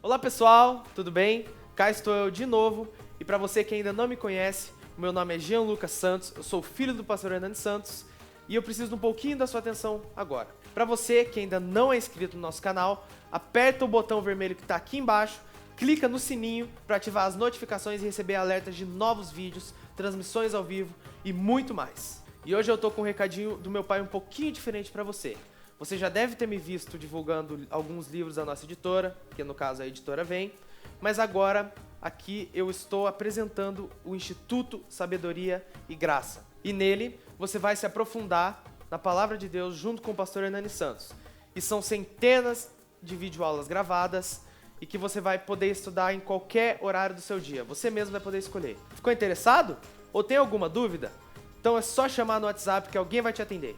Olá pessoal, tudo bem? Cá estou eu de novo e para você que ainda não me conhece, o meu nome é Jean Lucas Santos, eu sou filho do pastor Hernani Santos e eu preciso de um pouquinho da sua atenção agora. Para você que ainda não é inscrito no nosso canal, aperta o botão vermelho que está aqui embaixo, clica no sininho para ativar as notificações e receber alertas de novos vídeos, transmissões ao vivo e muito mais. E hoje eu tô com um recadinho do meu pai um pouquinho diferente para você. Você já deve ter me visto divulgando alguns livros da nossa editora, que no caso a editora Vem, mas agora aqui eu estou apresentando o Instituto Sabedoria e Graça. E nele você vai se aprofundar na Palavra de Deus junto com o pastor Hernani Santos. E são centenas de videoaulas gravadas e que você vai poder estudar em qualquer horário do seu dia. Você mesmo vai poder escolher. Ficou interessado? Ou tem alguma dúvida? Então é só chamar no WhatsApp que alguém vai te atender.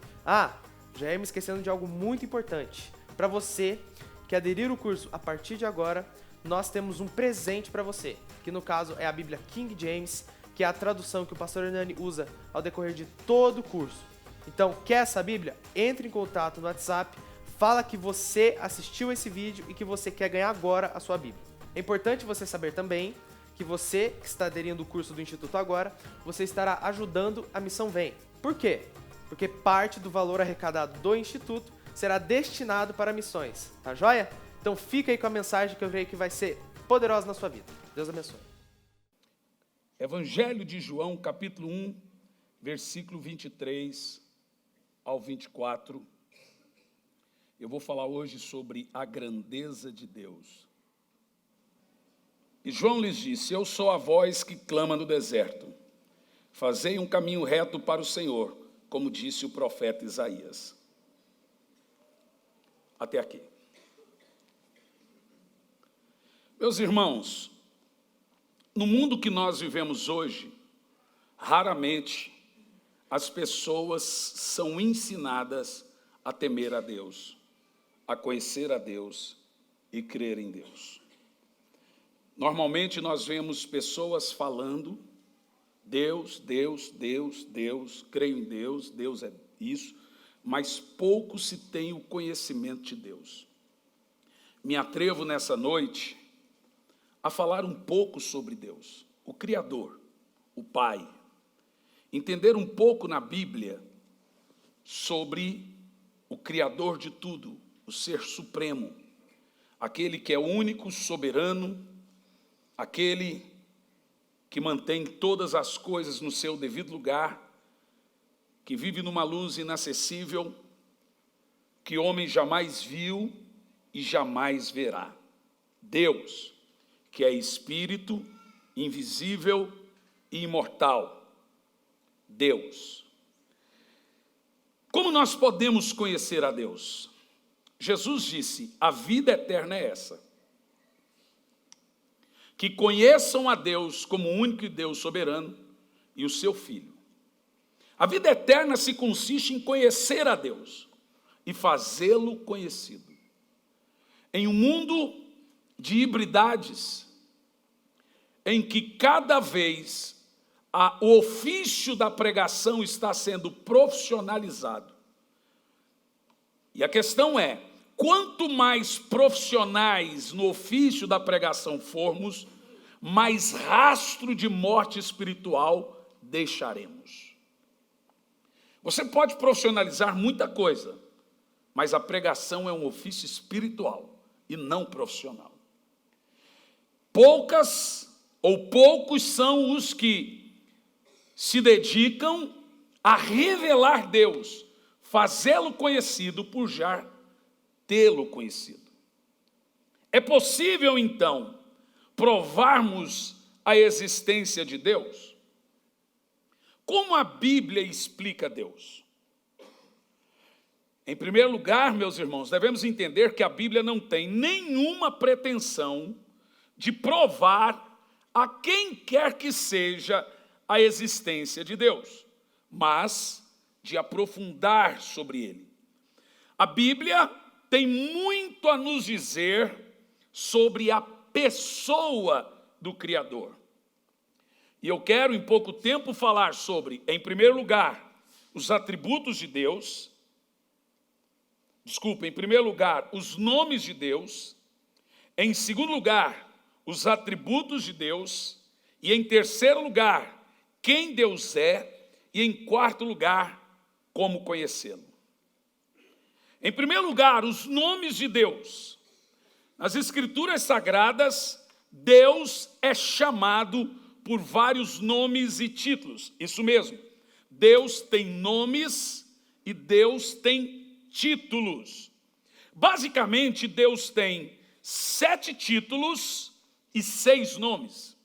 Já ia me esquecendo de algo muito importante. Para você que aderir o curso a partir de agora, nós temos um presente para você, que no caso é a Bíblia King James, que é a tradução que o pastor Hernani usa ao decorrer de todo o curso. Então, quer essa Bíblia? Entre em contato no WhatsApp, fala que você assistiu esse vídeo e que você quer ganhar agora a sua Bíblia. É importante você saber também que você que está aderindo ao curso do Instituto agora, você estará ajudando a Missão Vem. Por quê? Porque parte do valor arrecadado do Instituto será destinado para missões, tá joia? Então fica aí com a mensagem que eu creio que vai ser poderosa na sua vida. Deus abençoe. Evangelho de João, capítulo 1, versículo 23 ao 24. Eu vou falar hoje sobre a grandeza de Deus. E João lhes disse: eu sou a voz que clama no deserto. Fazei um caminho reto para o Senhor, como disse o profeta Isaías. Até aqui. Meus irmãos, no mundo que nós vivemos hoje, raramente as pessoas são ensinadas a temer a Deus, a conhecer a Deus e crer em Deus. Normalmente nós vemos pessoas falando Deus, Deus, Deus, Deus, creio em Deus, Deus é isso, mas pouco se tem o conhecimento de Deus. Me atrevo nessa noite a falar um pouco sobre Deus, o Criador, o Pai. Entender um pouco na Bíblia sobre o Criador de tudo, o Ser Supremo, aquele que é único, soberano, aquele que mantém todas as coisas no seu devido lugar, que vive numa luz inacessível, que homem jamais viu e jamais verá. Deus, que é espírito, invisível e imortal. Deus. Como nós podemos conhecer a Deus? Jesus disse: a vida eterna é essa, que conheçam a Deus como o único Deus soberano e o seu Filho. A vida eterna se consiste em conhecer a Deus e fazê-lo conhecido. Em um mundo de hibridades, em que cada vez o ofício da pregação está sendo profissionalizado. E a questão é, quanto mais profissionais no ofício da pregação formos, mais rastro de morte espiritual deixaremos. Você pode profissionalizar muita coisa, mas a pregação é um ofício espiritual e não profissional. Poucas ou poucos são os que se dedicam a revelar Deus, fazê-lo conhecido por já tê-lo conhecido. É possível, então, provarmos a existência de Deus? Como a Bíblia explica Deus? Em primeiro lugar, meus irmãos, devemos entender que a Bíblia não tem nenhuma pretensão de provar a quem quer que seja a existência de Deus, mas de aprofundar sobre ele. A Bíblia tem muito a nos dizer sobre a pessoa do Criador. E eu quero, em pouco tempo, falar sobre, em primeiro lugar, os atributos de Deus. Em primeiro lugar, os nomes de Deus. Em segundo lugar, os atributos de Deus. E em terceiro lugar, quem Deus é. E em quarto lugar, como conhecê-lo. Em primeiro lugar, os nomes de Deus. Nas Escrituras Sagradas, Deus é chamado por vários nomes e títulos. Isso mesmo, Deus tem nomes e Deus tem títulos. Basicamente, Deus tem 7 títulos e 6 nomes.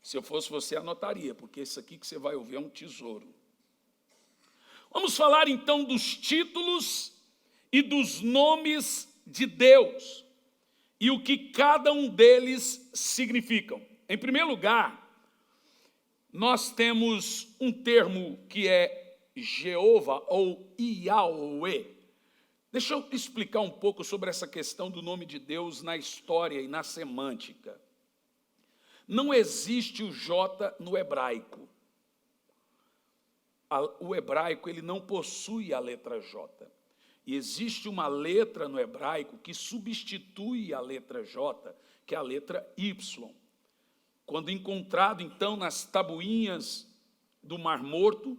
Se eu fosse você, anotaria, porque isso aqui que você vai ouvir é um tesouro. Vamos falar então dos títulos e dos nomes de Deus e o que cada um deles significam. Em primeiro lugar, nós temos um termo que é Jeová ou Yahweh. Deixa eu explicar um pouco sobre essa questão do nome de Deus na história e na semântica. Não existe o J no hebraico. O hebraico ele não possui a letra J. E existe uma letra no hebraico que substitui a letra J, que é a letra Y. Quando encontrado, então, nas tabuinhas do Mar Morto,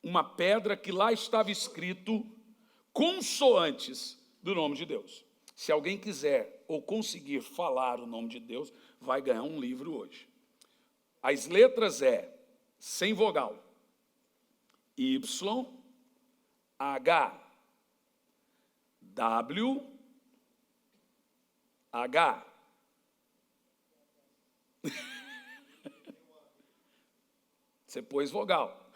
uma pedra que lá estava escrito consoantes do nome de Deus. Se alguém quiser ou conseguir falar o nome de Deus, vai ganhar um livro hoje. As letras sem vogal, Y, H, W, H. Você pôs vogal.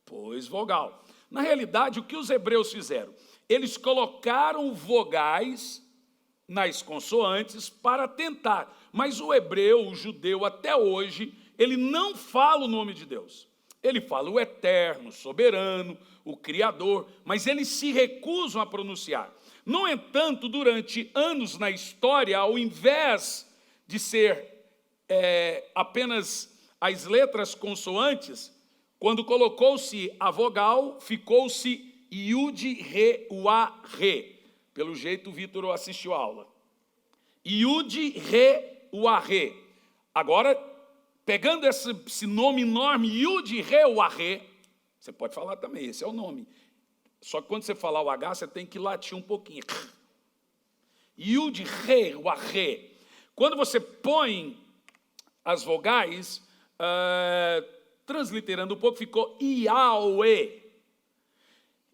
Pôs vogal. Na realidade, o que os hebreus fizeram? Eles colocaram vogais nas consoantes para tentar. Mas o hebreu, o judeu, até hoje, ele não fala o nome de Deus. Ele fala o eterno, soberano, o criador, mas eles se recusam a pronunciar. No entanto, durante anos na história, ao invés de ser apenas as letras consoantes, quando colocou-se a vogal, ficou-se Yud, Re, Ua, Re. Pelo jeito, o Vitor assistiu a aula. Yud, Re, Ua, Re. Agora, pegando esse nome enorme, Yud, Re, Ua, Re, você pode falar também, esse é o nome. Só que quando você falar o H, você tem que latir um pouquinho. Yud, Re, Ua, Re. Quando você põe as vogais, transliterando um pouco, ficou Yahweh.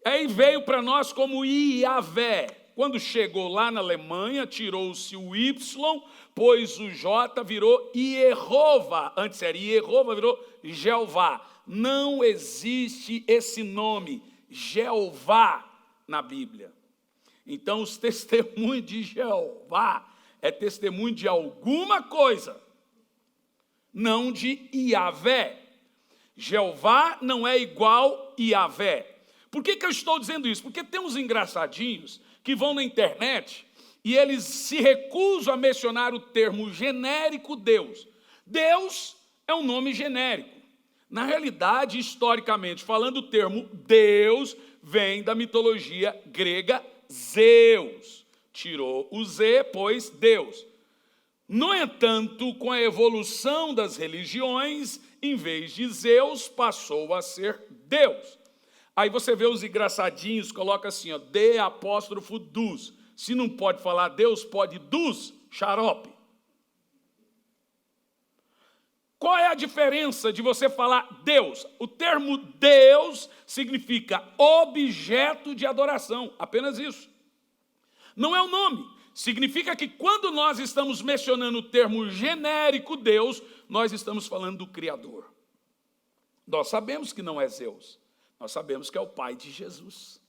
Aí veio para nós como Iavé. Quando chegou lá na Alemanha, tirou-se o Y, pois o J virou Yehová. Antes era Yehová, virou Jeová. Não existe esse nome, Jeová, na Bíblia. Então, os testemunhos de Jeová é testemunho de alguma coisa, não de Iavé. Jeová não é igual Iavé. Por que eu estou dizendo isso? Porque tem uns engraçadinhos que vão na internet e eles se recusam a mencionar o termo genérico Deus. Deus é um nome genérico. Na realidade, historicamente falando, o termo Deus vem da mitologia grega Zeus. Tirou o Z, pois Deus. No entanto, com a evolução das religiões, em vez de Zeus, passou a ser Deus. Aí você vê os engraçadinhos, coloca assim, ó, D apóstrofo dus. Se não pode falar Deus, pode dus, xarope. Qual é a diferença de você falar Deus? O termo Deus significa objeto de adoração, apenas isso. Não é o nome. Significa que quando nós estamos mencionando o termo genérico Deus, nós estamos falando do Criador. Nós sabemos que não é Zeus. Nós sabemos que é o pai de Jesus.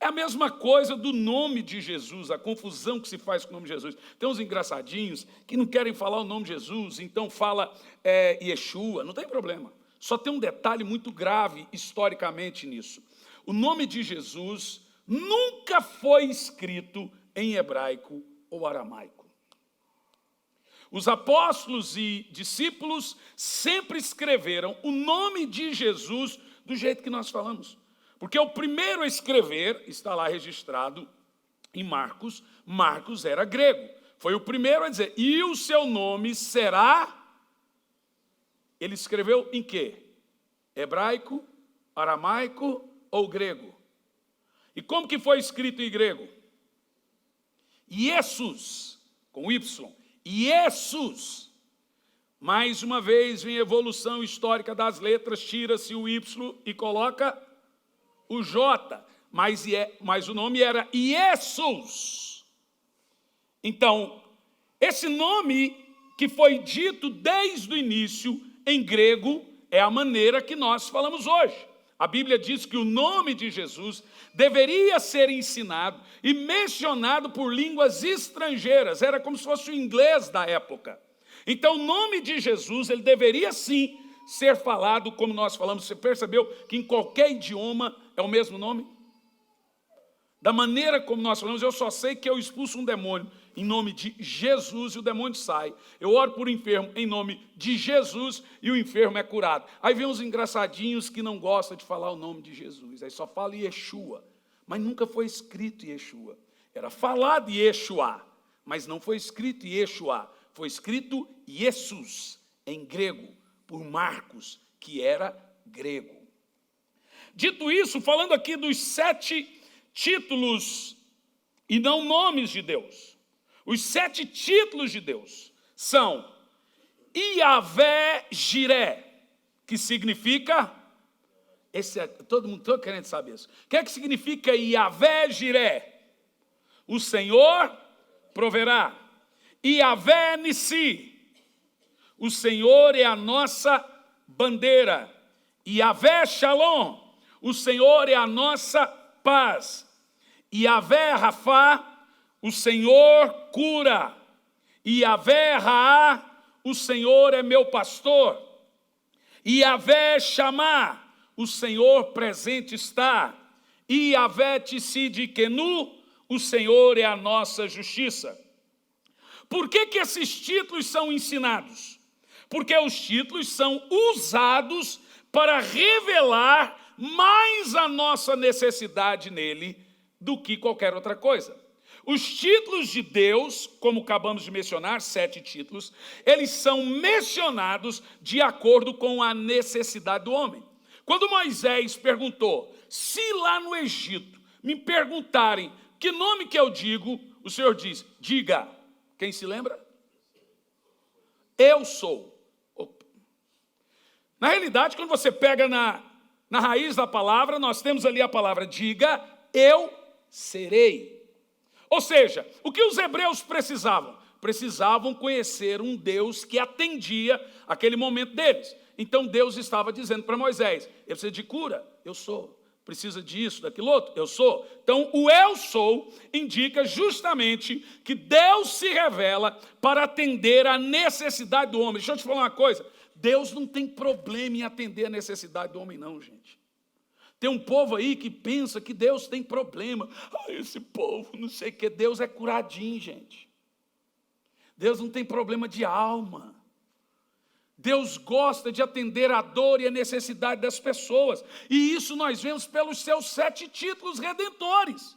É a mesma coisa do nome de Jesus, a confusão que se faz com o nome de Jesus. Tem uns engraçadinhos que não querem falar o nome de Jesus, então fala Yeshua, não tem problema. Só tem um detalhe muito grave historicamente nisso. O nome de Jesus nunca foi escrito em hebraico ou aramaico. Os apóstolos e discípulos sempre escreveram o nome de Jesus do jeito que nós falamos. Porque o primeiro a escrever, está lá registrado em Marcos, Marcos era grego. Foi o primeiro a dizer, e o seu nome será... Ele escreveu em quê? Hebraico, aramaico ou grego? E como que foi escrito em grego? Iesus, com Y. Iesus. Mais uma vez, em evolução histórica das letras, tira-se o Y e coloca o J. Mas o nome era Iesus. Então, esse nome que foi dito desde o início em grego é a maneira que nós falamos hoje. A Bíblia diz que o nome de Jesus deveria ser ensinado e mencionado por línguas estrangeiras. Era como se fosse o inglês da época. Então, o nome de Jesus, ele deveria sim ser falado como nós falamos. Você percebeu que em qualquer idioma é o mesmo nome? Da maneira como nós falamos, eu só sei que eu expulso um demônio em nome de Jesus e o demônio sai. Eu oro por um enfermo em nome de Jesus e o enfermo é curado. Aí vem uns engraçadinhos que não gostam de falar o nome de Jesus. Aí só fala Yeshua, mas nunca foi escrito Yeshua. Era falado Yeshua, mas não foi escrito Yeshua. Foi escrito Jesus em grego, por Marcos, que era grego. Dito isso, falando aqui dos 7 títulos e não nomes de Deus. Os 7 títulos de Deus são Iavé Jiré, que significa... todo mundo está querendo saber isso. O que é que significa Iavé Jiré? O Senhor proverá. Iavé Nissi, o Senhor é a nossa bandeira. Iavé Shalom, o Senhor é a nossa paz. Iavé Rafá, o Senhor cura. Iavé Raá, o Senhor é meu pastor. Iavé Chamá, o Senhor presente está. Iavé Tissidikenu, o Senhor é a nossa justiça. Por que esses títulos são ensinados? Porque os títulos são usados para revelar mais a nossa necessidade nele do que qualquer outra coisa. Os títulos de Deus, como acabamos de mencionar, 7 títulos, eles são mencionados de acordo com a necessidade do homem. Quando Moisés perguntou, se lá no Egito me perguntarem que nome que eu digo, o Senhor diz, diga. Quem se lembra? Eu sou. Opa. Na realidade, quando você pega na raiz da palavra, nós temos ali a palavra diga, eu serei. Ou seja, o que os hebreus precisavam? Precisavam conhecer um Deus que atendia aquele momento deles. Então Deus estava dizendo para Moisés, ele precisa de cura? Eu sou. Precisa disso, daquilo outro? Eu sou. Então, o eu sou indica justamente que Deus se revela para atender a necessidade do homem. Deixa eu te falar uma coisa. Deus não tem problema em atender a necessidade do homem, não, gente. Tem um povo aí que pensa que Deus tem problema. Esse povo, não sei o que. Deus é curadinho, gente. Deus não tem problema de alma. Deus gosta de atender a dor e a necessidade das pessoas. E isso nós vemos pelos seus 7 títulos redentores.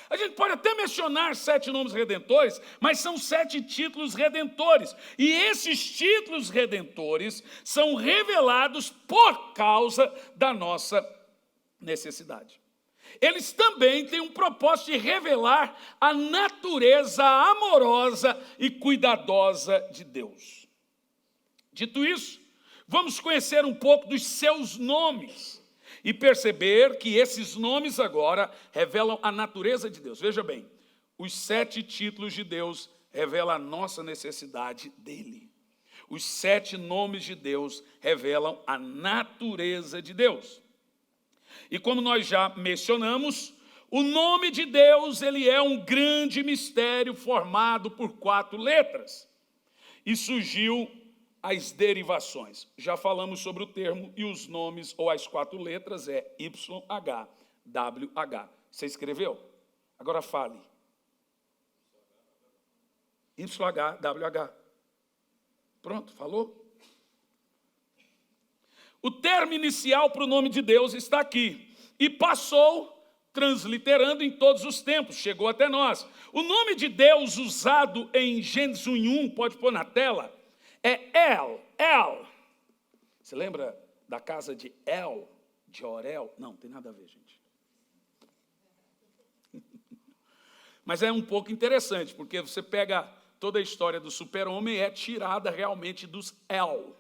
A gente pode até mencionar 7 nomes redentores, mas são 7 títulos redentores. E esses títulos redentores são revelados por causa da nossa necessidade. Eles também têm um propósito de revelar a natureza amorosa e cuidadosa de Deus. Dito isso, vamos conhecer um pouco dos seus nomes e perceber que esses nomes agora revelam a natureza de Deus. Veja bem, os 7 títulos de Deus revelam a nossa necessidade dele. Os 7 nomes de Deus revelam a natureza de Deus. E como nós já mencionamos, o nome de Deus, ele é um grande mistério formado por 4 letras. E surgiu as derivações. Já falamos sobre o termo e os nomes, ou as 4 letras, é YHWH. Você escreveu? Agora fale. YHWH. Pronto, falou? O termo inicial para o nome de Deus está aqui. E passou transliterando em todos os tempos, chegou até nós. O nome de Deus usado em Gênesis 1:1, pode pôr na tela, é El. Você lembra da casa de El, de Orel? Não, tem nada a ver, gente. Mas é um pouco interessante, porque você pega toda a história do super-homem, é tirada realmente dos El.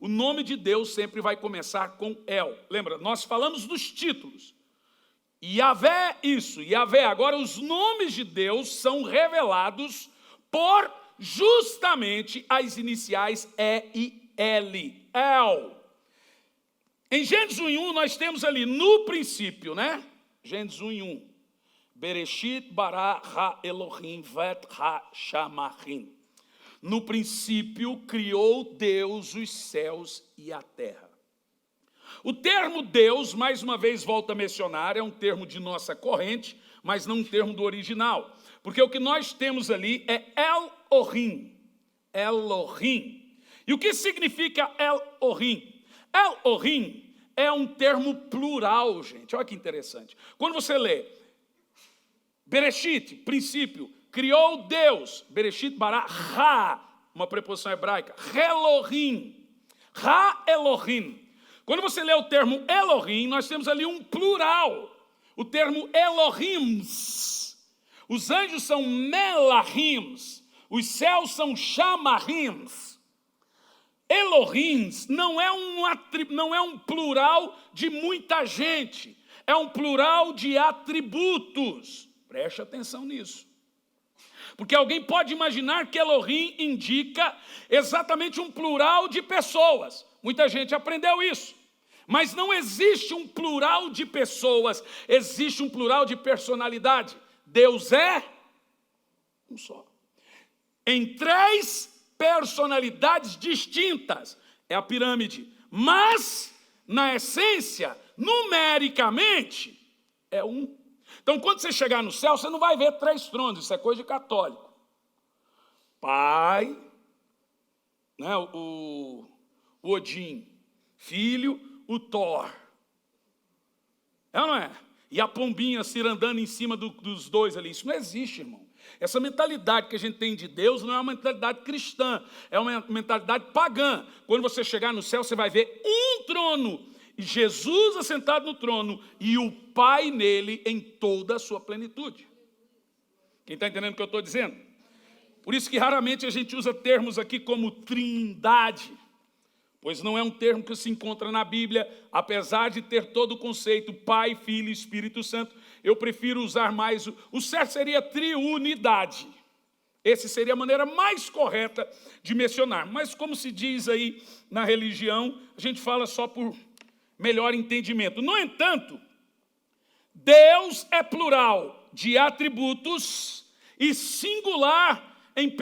O nome de Deus sempre vai começar com El. Lembra, nós falamos dos títulos. Yahvé, isso, Yahvé. Agora, os nomes de Deus são revelados por justamente as iniciais E e L. El. Em Gênesis 1:1, nós temos ali, no princípio, né? Gênesis 1:1. Bereshit bara ha Elohim vet ha shamayim. No princípio, criou Deus os céus e a terra. O termo Deus, mais uma vez volto a mencionar, é um termo de nossa corrente, mas não um termo do original. Porque o que nós temos ali é Elohim. Elohim. E o que significa Elohim? Elohim é um termo plural, gente. Olha que interessante. Quando você lê Bereshit, princípio, criou Deus, Bereshit bara ha, uma preposição hebraica, Elohim, ha Elohim. Quando você lê o termo Elohim, nós temos ali um plural, o termo Elohims. Os anjos são Melahims, os céus são Shamahims. Elohims não é um plural de muita gente, é um plural de atributos. Preste atenção nisso. Porque alguém pode imaginar que Elohim indica exatamente um plural de pessoas. Muita gente aprendeu isso. Mas não existe um plural de pessoas, existe um plural de personalidade. Deus é um só. Em 3 personalidades distintas. É a pirâmide. Mas, na essência, numericamente, é um. Então, quando você chegar no céu, você não vai ver 3 tronos, isso é coisa de católico. Pai, né, o Odin, filho, o Thor. É ou não é? E a pombinha cirandando em cima dos dois ali. Isso não existe, irmão. Essa mentalidade que a gente tem de Deus não é uma mentalidade cristã, é uma mentalidade pagã. Quando você chegar no céu, você vai ver um trono. Jesus assentado no trono e o Pai nele em toda a sua plenitude. Quem está entendendo o que eu estou dizendo? Por isso que raramente a gente usa termos aqui como trindade, pois não é um termo que se encontra na Bíblia, apesar de ter todo o conceito Pai, Filho e Espírito Santo, eu prefiro usar mais, o certo seria triunidade. Essa seria a maneira mais correta de mencionar. Mas como se diz aí na religião, a gente fala só por melhor entendimento. No entanto, Deus é plural de atributos e singular em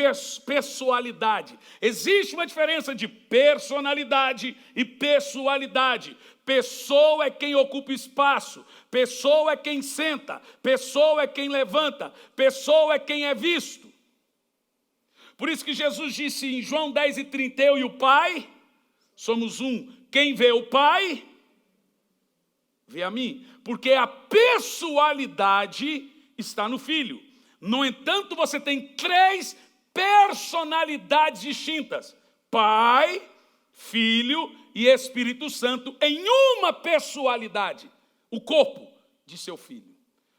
pessoalidade. Existe uma diferença de personalidade e pessoalidade. Pessoa é quem ocupa espaço, pessoa é quem senta, pessoa é quem levanta, pessoa é quem é visto. Por isso que Jesus disse em João 10:30, eu e o Pai somos um. Quem vê o Pai vê a mim, porque a pessoalidade está no Filho. No entanto, você tem 3 personalidades distintas: Pai, Filho e Espírito Santo em uma pessoalidade, o corpo de seu Filho.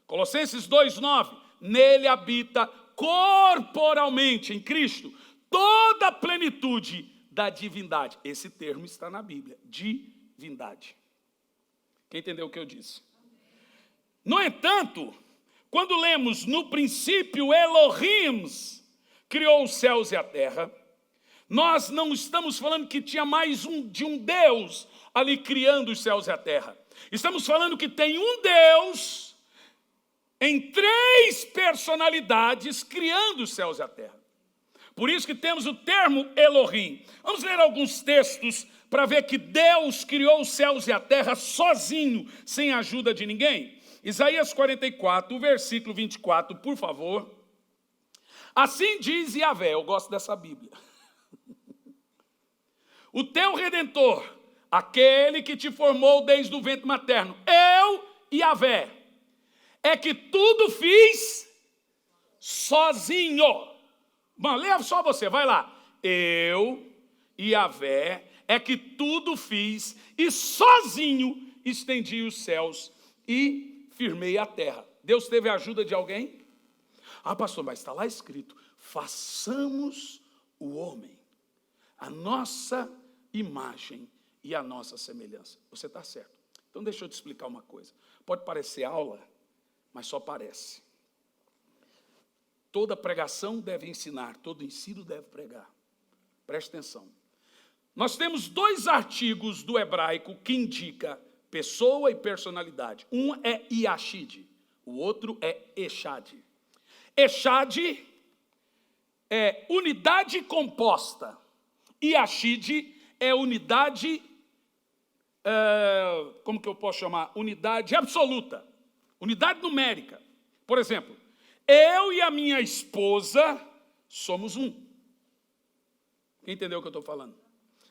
Colossenses 2:9, nele habita corporalmente, em Cristo, toda a plenitude da divindade. Esse termo está na Bíblia, divindade. Quem entendeu o que eu disse? No entanto, quando lemos no princípio Elohim criou os céus e a terra, nós não estamos falando que tinha mais de um Deus ali criando os céus e a terra. Estamos falando que tem um Deus em 3 personalidades criando os céus e a terra. Por isso que temos o termo Elohim. Vamos ler alguns textos para ver que Deus criou os céus e a terra sozinho, sem a ajuda de ninguém. Isaías 44, versículo 24, por favor. Assim diz Yahvé, eu gosto dessa Bíblia. O teu Redentor, aquele que te formou desde o ventre materno, eu, Yahvé, é que tudo fiz sozinho. Bom, leva só você, vai lá. Eu, Yahvé, é que tudo fiz e sozinho estendi os céus e firmei a terra. Deus teve a ajuda de alguém? Ah, pastor, mas está lá escrito, façamos o homem, a nossa imagem e a nossa semelhança. Você está certo. Então deixa eu te explicar uma coisa. Pode parecer aula, mas só parece. Toda pregação deve ensinar, todo ensino deve pregar. Preste atenção. Nós temos 2 artigos do hebraico que indica pessoa e personalidade. Um é Yashid, o outro é Echad. Echad é unidade composta. Yashid é unidade, como que eu posso chamar? Unidade absoluta, unidade numérica. Por exemplo, eu e a minha esposa somos um. Quem entendeu o que eu estou falando?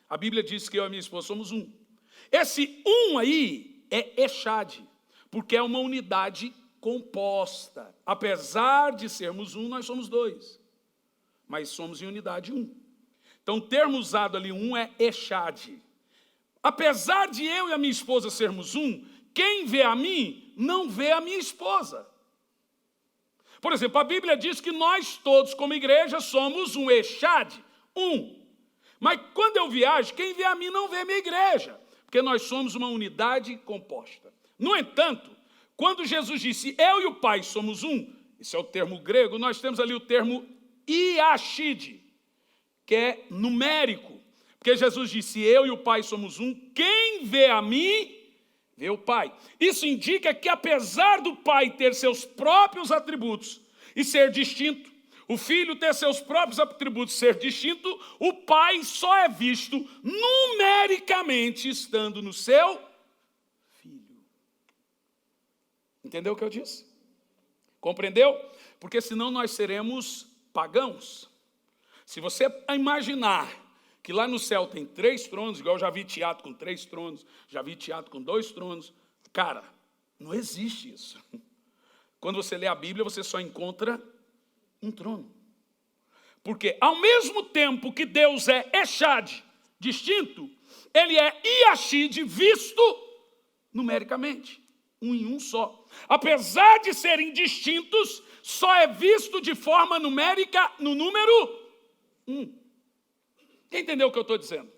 A Bíblia diz que eu e a minha esposa somos um. Esse um aí é Echad, porque é uma unidade composta. Apesar de sermos um, nós somos 2. Mas somos em unidade um. Então, o termo usado ali, um, é Echad. Apesar de eu e a minha esposa sermos um, quem vê a mim, não vê a minha esposa. Por exemplo, a Bíblia diz que nós todos, como igreja, somos um Echad, um. Mas quando eu viajo, quem vê a mim não vê a minha igreja, porque nós somos uma unidade composta. No entanto, quando Jesus disse, eu e o Pai somos um, esse é o termo grego, nós temos ali o termo Yashid, que é numérico, porque Jesus disse, eu e o Pai somos um, quem vê a mim, vê o Pai. Isso indica que apesar do Pai ter seus próprios atributos e ser distinto, o Filho ter seus próprios atributos e ser distinto, o Pai só é visto numericamente estando no seu Filho. Entendeu o que eu disse? Compreendeu? Porque senão nós seremos pagãos. Se você imaginar que lá no céu tem 3 tronos, igual eu já vi teatro com 3 tronos, já vi teatro com 2 tronos, cara, não existe isso. Quando você lê a Bíblia, você só encontra um trono. Porque ao mesmo tempo que Deus é Echad, distinto, ele é Yashid, visto numericamente, um em um só. Apesar de serem distintos, só é visto de forma numérica no número 1. Quem entendeu o que eu estou dizendo?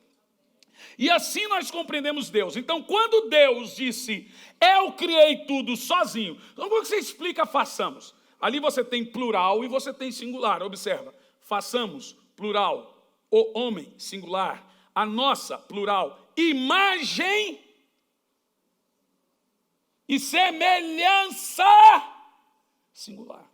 E assim nós compreendemos Deus. Então, quando Deus disse, eu criei tudo sozinho, então como você explica façamos? Ali você tem plural e você tem singular. Observa, façamos, plural, o homem, singular, a nossa, plural, imagem e semelhança, singular.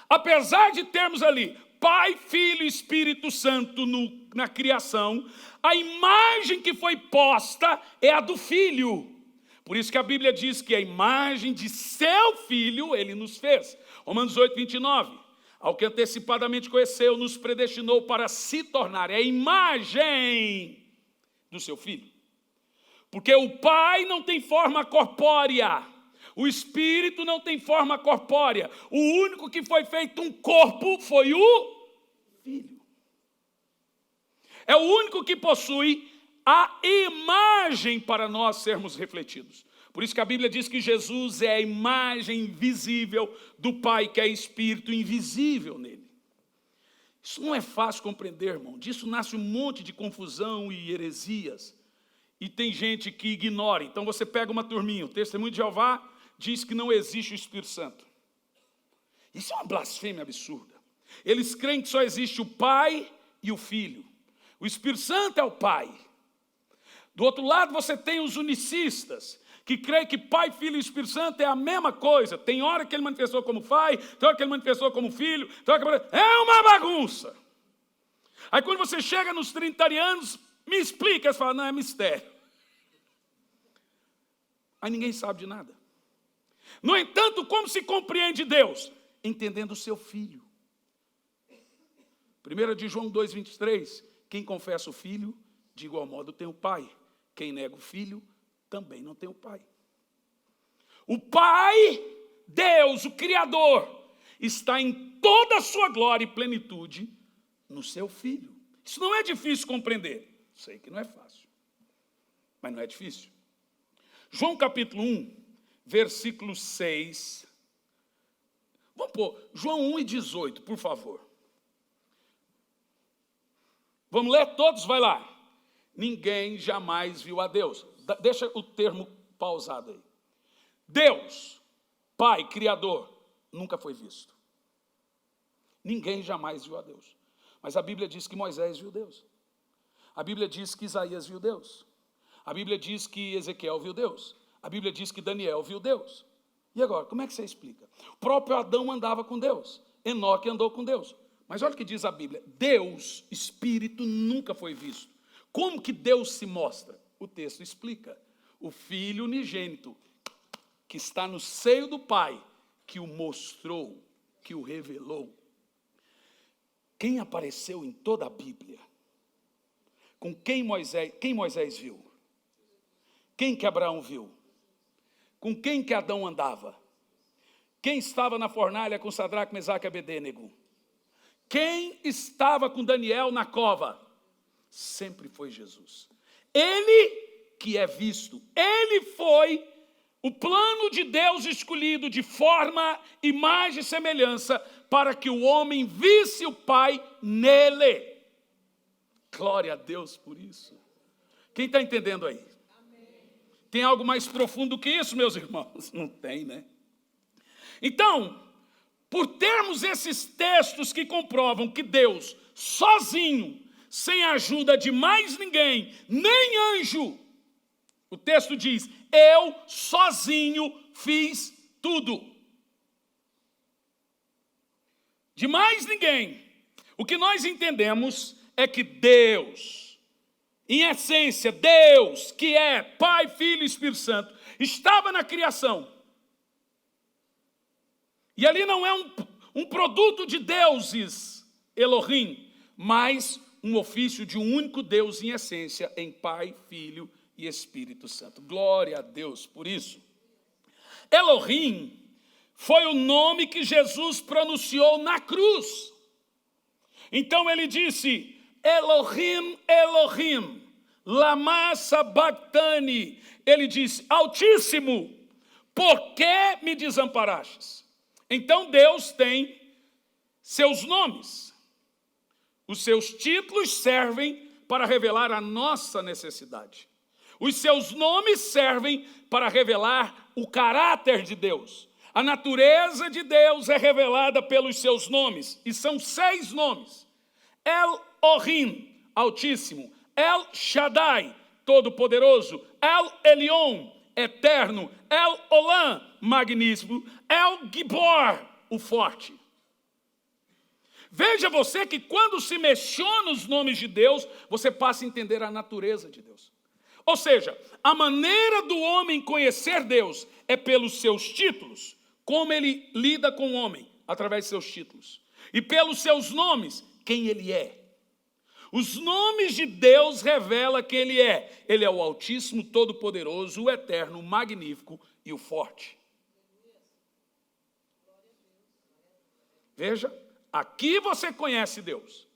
Apesar de termos ali Pai, Filho e Espírito Santo na criação, a imagem que foi posta é a do Filho. Por isso que a Bíblia diz que a imagem de seu Filho ele nos fez. Romanos 8, 29. Ao que antecipadamente conheceu, nos predestinou para se tornar a imagem do seu Filho. Porque o Pai não tem forma corpórea, o Espírito não tem forma corpórea. O único que foi feito um corpo foi o Filho. É o único que possui a imagem para nós sermos refletidos. Por isso que a Bíblia diz que Jesus é a imagem visível do Pai, que é Espírito invisível nele. Isso não é fácil compreender, irmão. Disso nasce um monte de confusão e heresias. E tem gente que ignora. Então você pega uma turminha, o Testemunho de Jeová diz que não existe o Espírito Santo. Isso é uma blasfêmia absurda. Eles creem que só existe o Pai e o Filho. O Espírito Santo é o Pai. Do outro lado você tem os unicistas, que creem que Pai, Filho e Espírito Santo é a mesma coisa. Tem hora que ele manifestou como Pai, tem hora que ele manifestou como Filho, tem hora que... É uma bagunça. Aí quando você chega nos trinitarianos, me explica, eles falam, não, é mistério. Aí ninguém sabe de nada. No entanto, como se compreende Deus? Entendendo o seu Filho. 1 de João 2,23, quem confessa o Filho, de igual modo tem o Pai. Quem nega o Filho, também não tem o Pai. O Pai Deus, o Criador, está em toda a sua glória e plenitude no seu Filho. Isso não é difícil compreender. Sei que não é fácil, mas não é difícil. João capítulo 1, versículo 6. Vamos pôr João 1:18, por favor. Vamos ler todos? Vai lá. Ninguém jamais viu a Deus. Deixa o termo pausado aí. Deus, Pai, Criador, nunca foi visto. Ninguém jamais viu a Deus. Mas a Bíblia diz que Moisés viu Deus. A Bíblia diz que Isaías viu Deus. A Bíblia diz que Ezequiel viu Deus. A Bíblia diz que Daniel viu Deus. E agora, como é que você explica? O próprio Adão andava com Deus. Enoque andou com Deus. Mas olha o que diz a Bíblia. Deus, Espírito, nunca foi visto. Como que Deus se mostra? O texto explica. O Filho unigênito, que está no seio do Pai, que o mostrou, que o revelou. Quem apareceu em toda a Bíblia? Com quem Moisés viu? Quem que Abraão viu? Com quem que Adão andava? Quem estava na fornalha com Sadraque, Mesaque e Abedênego? Quem estava com Daniel na cova? Sempre foi Jesus. Ele que é visto, ele foi o plano de Deus escolhido de forma, imagem e semelhança para que o homem visse o Pai nele. Glória a Deus por isso. Quem está entendendo aí? Amém. Tem algo mais profundo que isso, meus irmãos? Não tem, né? Então, por termos esses textos que comprovam que Deus, sozinho, sem a ajuda de mais ninguém, nem anjo, o texto diz, eu sozinho fiz tudo. De mais ninguém. O que nós entendemos é que Deus, em essência, Deus, que é Pai, Filho e Espírito Santo, estava na criação. E ali não é um produto de deuses, Elohim, mas um ofício de um único Deus em essência, em Pai, Filho e Espírito Santo. Glória a Deus por isso. Elohim foi o nome que Jesus pronunciou na cruz. Então ele disse, Elohim, Elohim, lama sabachthani. Ele disse, Altíssimo, por que me desamparastes? Então Deus tem seus nomes. Os seus títulos servem para revelar a nossa necessidade. Os seus nomes servem para revelar o caráter de Deus. A natureza de Deus é revelada pelos seus nomes. E são 6 nomes. El-Ohim, Altíssimo. El-Shaddai, Todo-Poderoso. El-Elion, Eterno. El-Olam, Magnífico. El-Gibor, o Forte. Veja você que quando se menciona os nomes de Deus, você passa a entender a natureza de Deus. Ou seja, a maneira do homem conhecer Deus é pelos seus títulos, como ele lida com o homem, através de seus títulos. E pelos seus nomes, quem ele é. Os nomes de Deus revelam quem ele é. Ele é o Altíssimo, Todo-Poderoso, o Eterno, o Magnífico e o Forte. Veja, aqui você conhece Deus.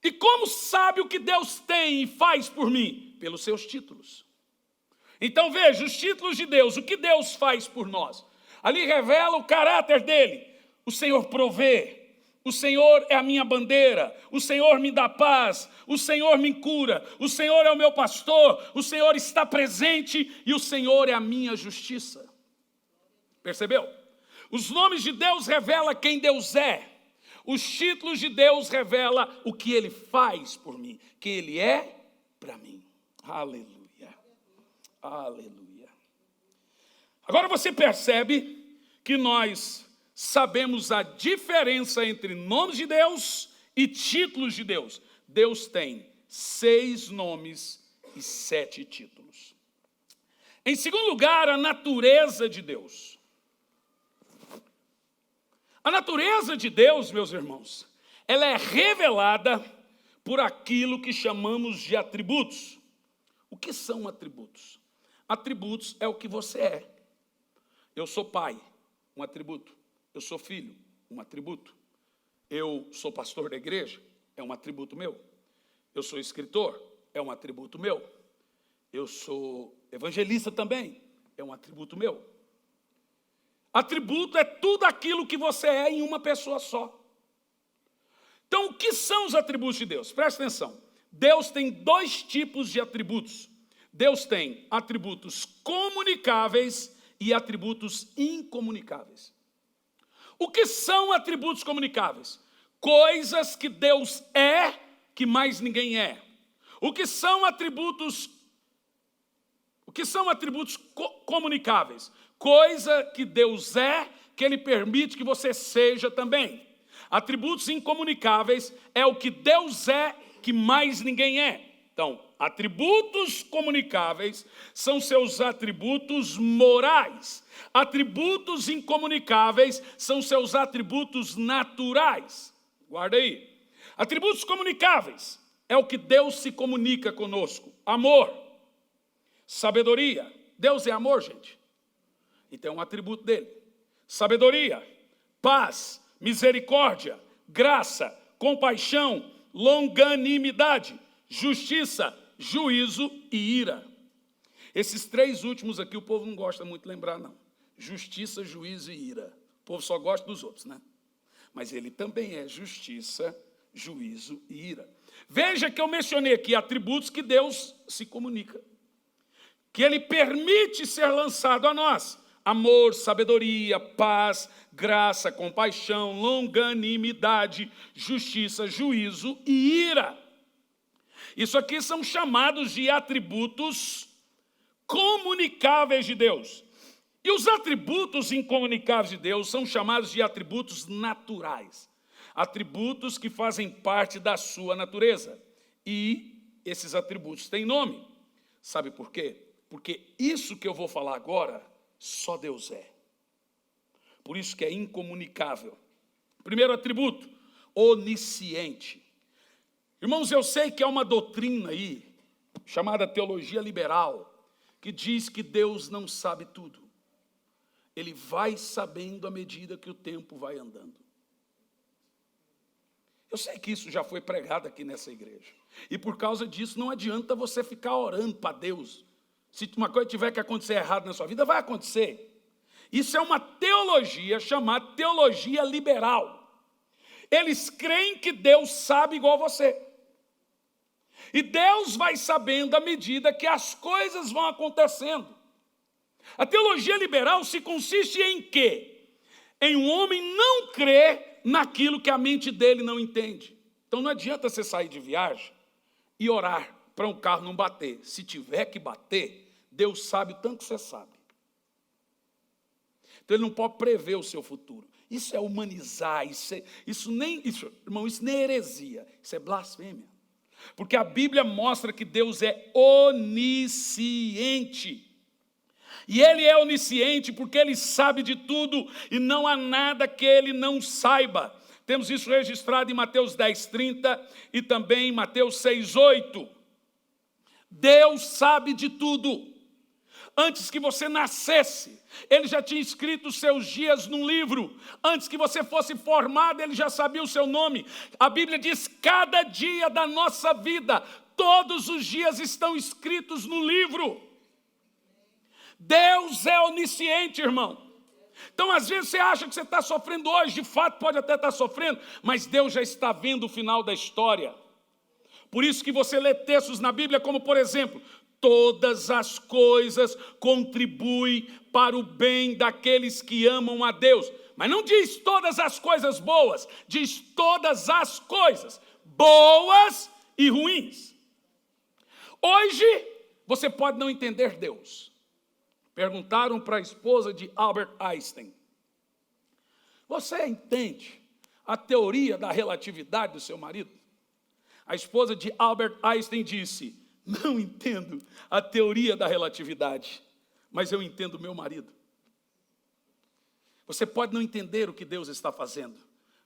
E como sabe o que Deus tem e faz por mim? Pelos seus títulos. Então veja, os títulos de Deus, o que Deus faz por nós? Ali revela o caráter dele. O Senhor provê. O Senhor é a minha bandeira. O Senhor me dá paz. O Senhor me cura. O Senhor é o meu pastor. O Senhor está presente e o Senhor é a minha justiça. Percebeu? Os nomes de Deus revelam quem Deus é. Os títulos de Deus revelam o que Ele faz por mim. Quem Ele é para mim. Aleluia. Aleluia. Agora você percebe que nós sabemos a diferença entre nomes de Deus e títulos de Deus. Deus tem 6 nomes e 7 títulos. Em segundo lugar, a natureza de Deus. A natureza de Deus, meus irmãos, ela é revelada por aquilo que chamamos de atributos. O que são atributos? Atributos é o que você é. Eu sou pai, um atributo. Eu sou filho, um atributo. Eu sou pastor da igreja, é um atributo meu. Eu sou escritor, é um atributo meu. Eu sou evangelista também, é um atributo meu. Atributo é tudo aquilo que você é em uma pessoa só. Então, o que são os atributos de Deus? Presta atenção. Deus tem dois tipos de atributos. Deus tem atributos comunicáveis e atributos incomunicáveis. O que são atributos comunicáveis? Coisas que Deus é, que mais ninguém é. O que são atributos comunicáveis? Coisa que Deus é, que Ele permite que você seja também. Atributos incomunicáveis é o que Deus é, que mais ninguém é. Então, atributos comunicáveis são seus atributos morais. Atributos incomunicáveis são seus atributos naturais. Guarda aí. Atributos comunicáveis é o que Deus se comunica conosco. Amor, sabedoria. Deus é amor, gente. Então é um atributo dele. Sabedoria, paz, misericórdia, graça, compaixão, longanimidade, justiça, juízo e ira. Esses três últimos aqui o povo não gosta muito de lembrar, não. Justiça, juízo e ira. O povo só gosta dos outros, né? Mas ele também é justiça, juízo e ira. Veja que eu mencionei aqui atributos que Deus se comunica, que Ele permite ser lançado a nós. Amor, sabedoria, paz, graça, compaixão, longanimidade, justiça, juízo e ira. Isso aqui são chamados de atributos comunicáveis de Deus. E os atributos incomunicáveis de Deus são chamados de atributos naturais. Atributos que fazem parte da sua natureza. E esses atributos têm nome. Sabe por quê? Porque isso que eu vou falar agora, só Deus é. Por isso que é incomunicável. Primeiro atributo, onisciente. Irmãos, eu sei que há uma doutrina aí, chamada teologia liberal, que diz que Deus não sabe tudo. Ele vai sabendo à medida que o tempo vai andando. Eu sei que isso já foi pregado aqui nessa igreja. E por causa disso não adianta você ficar orando para Deus. Se uma coisa tiver que acontecer errado na sua vida, vai acontecer. Isso é uma teologia chamada teologia liberal. Eles creem que Deus sabe igual você. E Deus vai sabendo à medida que as coisas vão acontecendo. A teologia liberal se consiste em quê? Em um homem não crer naquilo que a mente dele não entende. Então não adianta você sair de viagem e orar para um carro não bater. Se tiver que bater, Deus sabe o tanto que você sabe. Então Ele não pode prever o seu futuro. Isso é humanizar, irmão, isso nem é heresia, isso é blasfêmia. Porque a Bíblia mostra que Deus é onisciente. E Ele é onisciente porque Ele sabe de tudo e não há nada que Ele não saiba. Temos isso registrado em Mateus 10:30 e também em Mateus 6:8. Deus sabe de tudo. Antes que você nascesse, Ele já tinha escrito os seus dias num livro. Antes que você fosse formado, Ele já sabia o seu nome. A Bíblia diz: cada dia da nossa vida, todos os dias estão escritos no livro. Deus é onisciente, irmão. Então, às vezes, você acha que você está sofrendo hoje, de fato pode até estar sofrendo, mas Deus já está vendo o final da história. Por isso que você lê textos na Bíblia como, por exemplo, todas as coisas contribuem para o bem daqueles que amam a Deus. Mas não diz todas as coisas boas, diz todas as coisas boas e ruins. Hoje, você pode não entender Deus. Perguntaram para a esposa de Albert Einstein: você entende a teoria da relatividade do seu marido? A esposa de Albert Einstein disse: não entendo a teoria da relatividade, mas eu entendo o meu marido. Você pode não entender o que Deus está fazendo,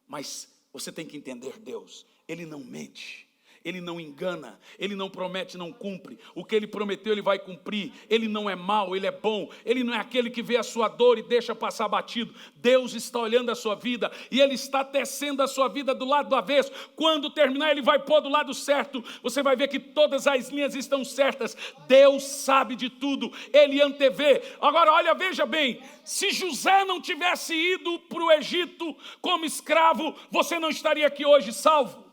mas você tem que entender Deus. Ele não mente, Ele não engana, Ele não promete, não cumpre. O que Ele prometeu, Ele vai cumprir. Ele não é mau, Ele é bom. Ele não é aquele que vê a sua dor e deixa passar batido. Deus está olhando a sua vida e Ele está tecendo a sua vida do lado do avesso. Quando terminar, Ele vai pôr do lado certo. Você vai ver que todas as linhas estão certas. Deus sabe de tudo, Ele antevê. Agora, olha, veja bem, se José não tivesse ido para o Egito como escravo, você não estaria aqui hoje salvo.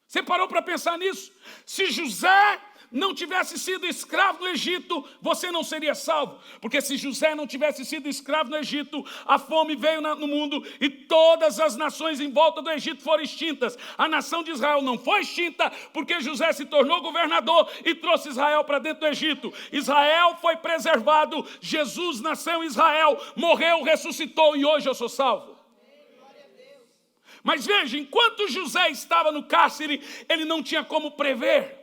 Você parou para pensar nisso? Se José não tivesse sido escravo no Egito, você não seria salvo. Porque se José não tivesse sido escravo no Egito, a fome veio no mundo e todas as nações em volta do Egito foram extintas. A nação de Israel não foi extinta porque José se tornou governador e trouxe Israel para dentro do Egito. Israel foi preservado, Jesus nasceu em Israel, morreu, ressuscitou e hoje eu sou salvo. Mas veja, enquanto José estava no cárcere, ele não tinha como prever.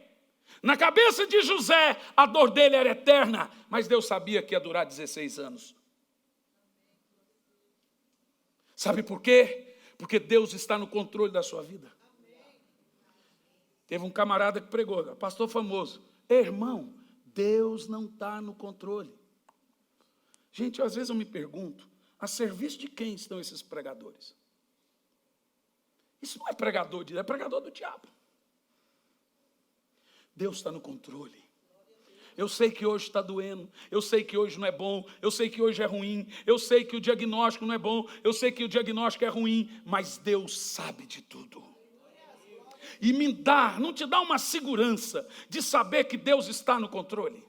Na cabeça de José, a dor dele era eterna, mas Deus sabia que ia durar 16 anos. Sabe por quê? Porque Deus está no controle da sua vida. Teve um camarada que pregou, pastor famoso, irmão, Deus não está no controle. Gente, às vezes eu me pergunto, a serviço de quem estão esses pregadores? Isso não é pregador, é pregador do diabo. Deus está no controle. Eu sei que hoje está doendo, eu sei que hoje não é bom, eu sei que hoje é ruim, eu sei que o diagnóstico não é bom, eu sei que o diagnóstico é ruim, mas Deus sabe de tudo. E não te dá uma segurança de saber que Deus está no controle,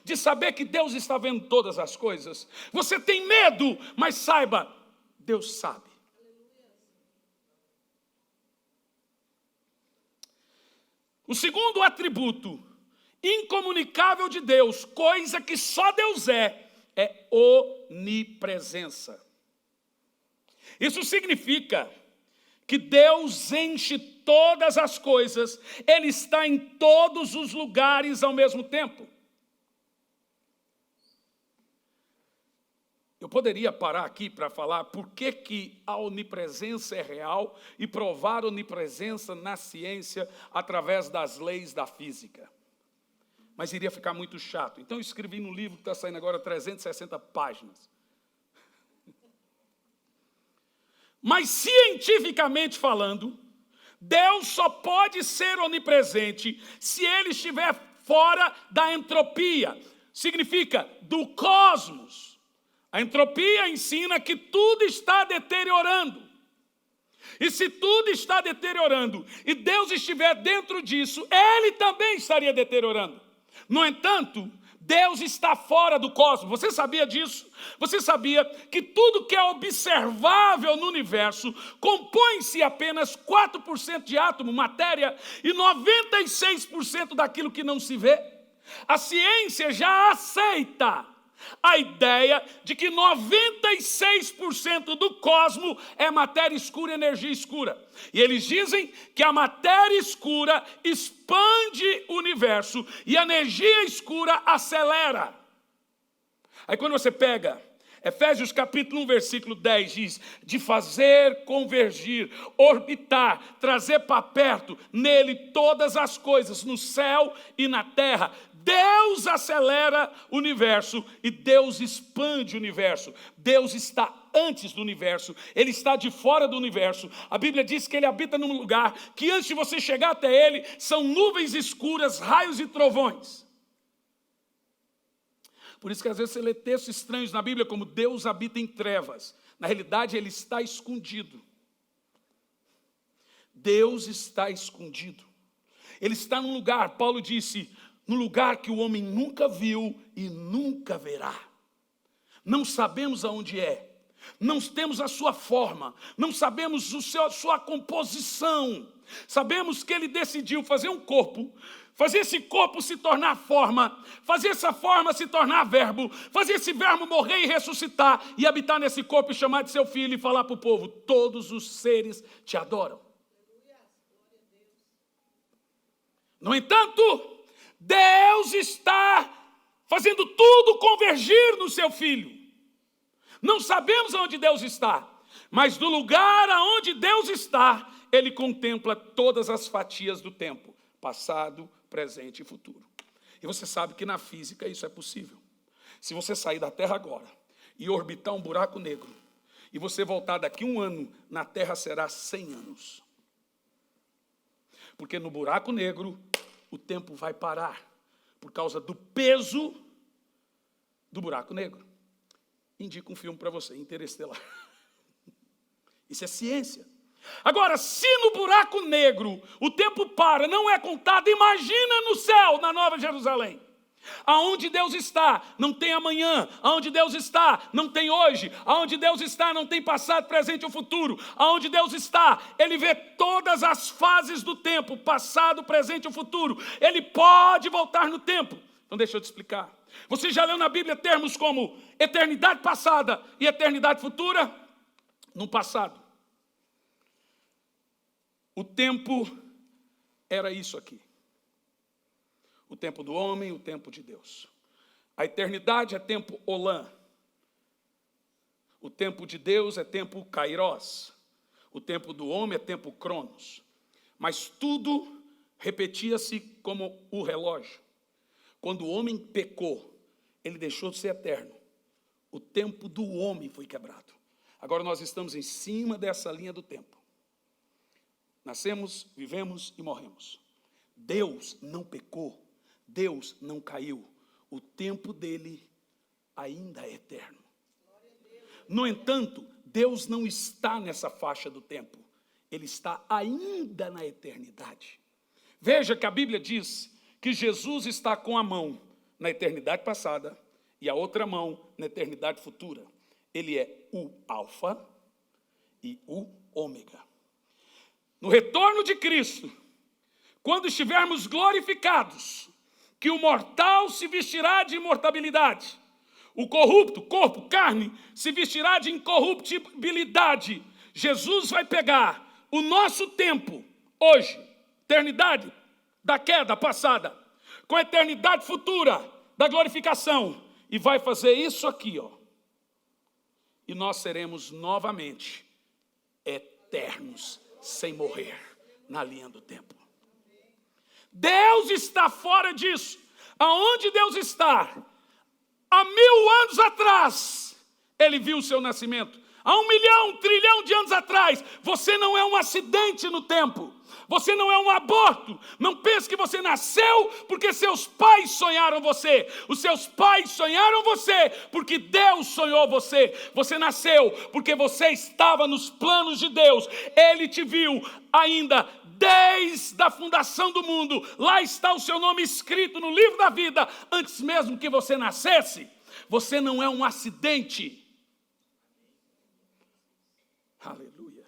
de saber que Deus está vendo todas as coisas. Você tem medo, mas saiba, Deus sabe. O segundo atributo incomunicável de Deus, coisa que só Deus é onipresença. Isso significa que Deus enche todas as coisas, Ele está em todos os lugares ao mesmo tempo. Eu poderia parar aqui para falar por que a onipresença é real e provar a onipresença na ciência através das leis da física. Mas iria ficar muito chato. Então eu escrevi no livro que está saindo agora 360 páginas. Mas cientificamente falando, Deus só pode ser onipresente se Ele estiver fora da entropia. Significa do cosmos. A entropia ensina que tudo está deteriorando. E se tudo está deteriorando e Deus estiver dentro disso, Ele também estaria deteriorando. No entanto, Deus está fora do cosmos. Você sabia disso? Você sabia que tudo que é observável no universo compõe-se apenas 4% de átomo, matéria, e 96% daquilo que não se vê? A ciência já aceita a ideia de que 96% do cosmos é matéria escura e energia escura. E eles dizem que a matéria escura expande o universo e a energia escura acelera. Aí quando você pega Efésios capítulo 1, versículo 10 diz, de fazer convergir, orbitar, trazer para perto nele todas as coisas, no céu e na terra. Deus acelera o universo e Deus expande o universo. Deus está antes do universo, Ele está de fora do universo. A Bíblia diz que Ele habita num lugar que antes de você chegar até Ele, são nuvens escuras, raios e trovões. Por isso que às vezes você lê textos estranhos na Bíblia como Deus habita em trevas. Na realidade, Ele está escondido. Deus está escondido. Ele está num lugar, Paulo disse, no lugar que o homem nunca viu e nunca verá. Não sabemos aonde é, não temos a sua forma, não sabemos a sua composição. Sabemos que Ele decidiu fazer um corpo, fazer esse corpo se tornar forma, fazer essa forma se tornar verbo, fazer esse verbo morrer e ressuscitar, e habitar nesse corpo e chamar de seu filho e falar para o povo, todos os seres te adoram. No entanto, Deus está fazendo tudo convergir no seu Filho. Não sabemos onde Deus está, mas do lugar aonde Deus está, ele contempla todas as fatias do tempo, passado, presente e futuro. E você sabe que na física isso é possível. Se você sair da Terra agora e orbitar um buraco negro, e você voltar daqui 1 ano, na Terra será 100 anos. Porque no buraco negro, o tempo vai parar, por causa do peso do buraco negro. Indico um filme para você, Interestelar. Isso é ciência. Agora, se no buraco negro o tempo para, não é contado, imagina no céu, na Nova Jerusalém. Aonde Deus está, não tem amanhã. Aonde Deus está, não tem hoje. Aonde Deus está, não tem passado, presente ou futuro. Aonde Deus está, Ele vê todas as fases do tempo, passado, presente ou futuro. Ele pode voltar no tempo. Então deixa eu te explicar. Você já leu na Bíblia termos como eternidade passada e eternidade futura? No passado, o tempo era isso aqui. O tempo do homem, o tempo de Deus. A eternidade é tempo Olã. O tempo de Deus é tempo Kairos. O tempo do homem é tempo Cronos. Mas tudo repetia-se como o relógio. Quando o homem pecou, ele deixou de ser eterno. O tempo do homem foi quebrado. Agora nós estamos em cima dessa linha do tempo. Nascemos, vivemos e morremos. Deus não pecou. Deus não caiu. O tempo dele ainda é eterno. No entanto, Deus não está nessa faixa do tempo. Ele está ainda na eternidade. Veja que a Bíblia diz que Jesus está com a mão na eternidade passada e a outra mão na eternidade futura. Ele é o Alfa e o Ômega. No retorno de Cristo, quando estivermos glorificados, que o mortal se vestirá de imortabilidade, o corrupto, corpo, carne, se vestirá de incorruptibilidade. Jesus vai pegar o nosso tempo, hoje, eternidade da queda passada, com a eternidade futura da glorificação, e vai fazer isso aqui, ó. E nós seremos novamente eternos, sem morrer, na linha do tempo. Deus está fora disso. Aonde Deus está? Há 1000 anos atrás, Ele viu o seu nascimento. Há 1 milhão, 1 trilhão de anos atrás. Você não é um acidente no tempo. Você não é um aborto. Não pense que você nasceu porque seus pais sonharam você. Os seus pais sonharam você porque Deus sonhou você. Você nasceu porque você estava nos planos de Deus. Ele te viu ainda desde a fundação do mundo. Lá está o seu nome escrito no livro da vida, antes mesmo que você nascesse. Você não é um acidente. Aleluia.